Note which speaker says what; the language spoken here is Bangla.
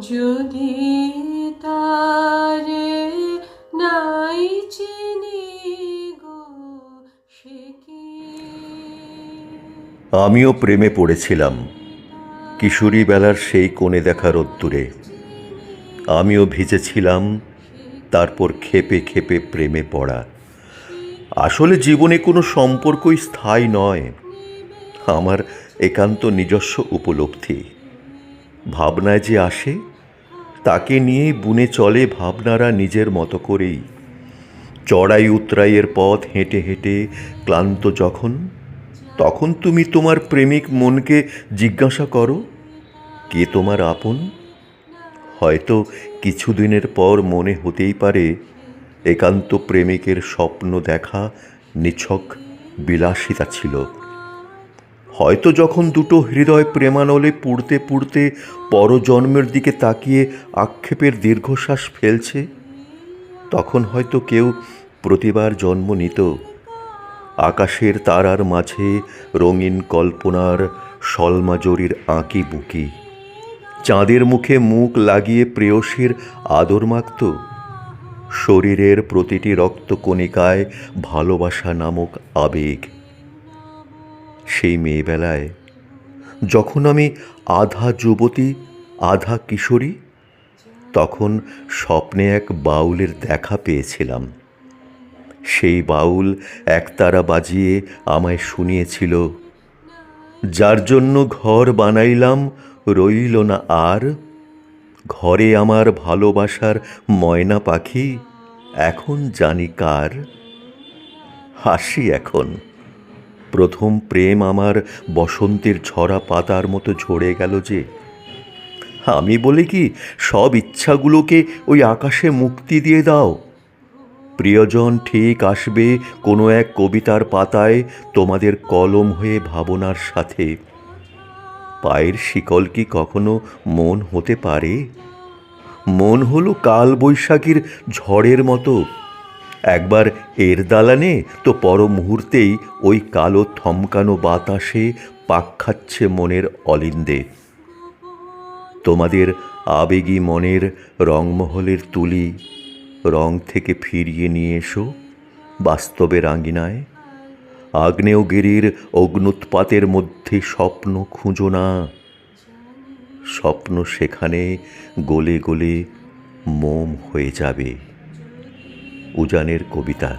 Speaker 1: যদি তারে নাই চিনি গো সে কি।
Speaker 2: আমিও প্রেমে পড়েছিলাম কিশোরী বেলার সেই কোণে দেখা রোদ্দুরে। আমিও ভিজেছিলাম, তারপর খেপে খেপে প্রেমে পড়া। আসলে জীবনে কোনো সম্পর্কই স্থায়ী নয়, আমার একান্ত নিজস্ব উপলব্ধি। ভাবনায় যে আসে তাকে নিয়েই বুনে চলে ভাবনারা নিজের মতো করেই। চড়াই উতরাইয়ের পথ হেঁটে হেঁটে ক্লান্ত যখন, তখন তুমি তোমার প্রেমিক মনকে জিজ্ঞাসা করো, কে তোমার আপন? হয়তো কিছুদিনের পর মনে হতেই পারে একান্ত প্রেমিকের স্বপ্ন দেখা নিছক বিলাসিতা ছিল। হয়তো যখন দুটো হৃদয় প্রেমানলে পুড়তে পুড়তে পরজন্মের দিকে তাকিয়ে আক্ষেপের দীর্ঘশ্বাস ফেলছে, তখন হয়তো কেউ প্রতিবার জন্ম নিত আকাশের তারার মাঝে রঙিন কল্পনার সলমাজরির আঁকি বুকি, চাঁদের মুখে মুখ লাগিয়ে প্রেয়সীর আদর মাখত। শরীরের প্রতিটি রক্তকণিকায় ভালোবাসা নামক আবেগ। সেই মেয়েবেলায় যখন আমি আধা যুবতী আধা কিশোরী, তখন স্বপ্নে এক বাউলের দেখা পেয়েছিলাম। সেই বাউল একতারা বাজিয়ে আমায় শুনিয়েছিল, যার জন্য ঘর বানাইলাম রইল না আর, ঘরে আমার ভালোবাসার ময়না পাখি এখন জানি কার। হাসি এখন, প্রথম প্রেম আমার বসন্তের ঝরা পাতার মতো ঝরে গেল যে। আমি বলি কি, সব ইচ্ছাগুলোকে ওই আকাশে মুক্তি দিয়ে দাও। প্রিয়জন ঠিক আসবে কোনো এক কবিতার পাতায় তোমাদের কলম হয়ে ভাবনার সাথে। পায়ের শিকল কি কখনো মন হতে পারে? মন হলো কাল বৈশাখীর ঝড়ের মতো, একবার এর দালানে তো পর মুহূর্তেই ওই কালো থমকানো বাতাসে পাক খাচ্ছে মনের অলিন্দে। তোমাদের আবেগী মনের রংমহলের তুলি রং থেকে ফিরিয়ে নিয়ে এসো বাস্তবের আঙিনায়। আগ্নেয়গিরির অগ্নুৎপাতের মধ্যে স্বপ্ন খুঁজো না, স্বপ্ন সেখানে গলে গলে মোম হয়ে যাবে। উজানের কবিতা।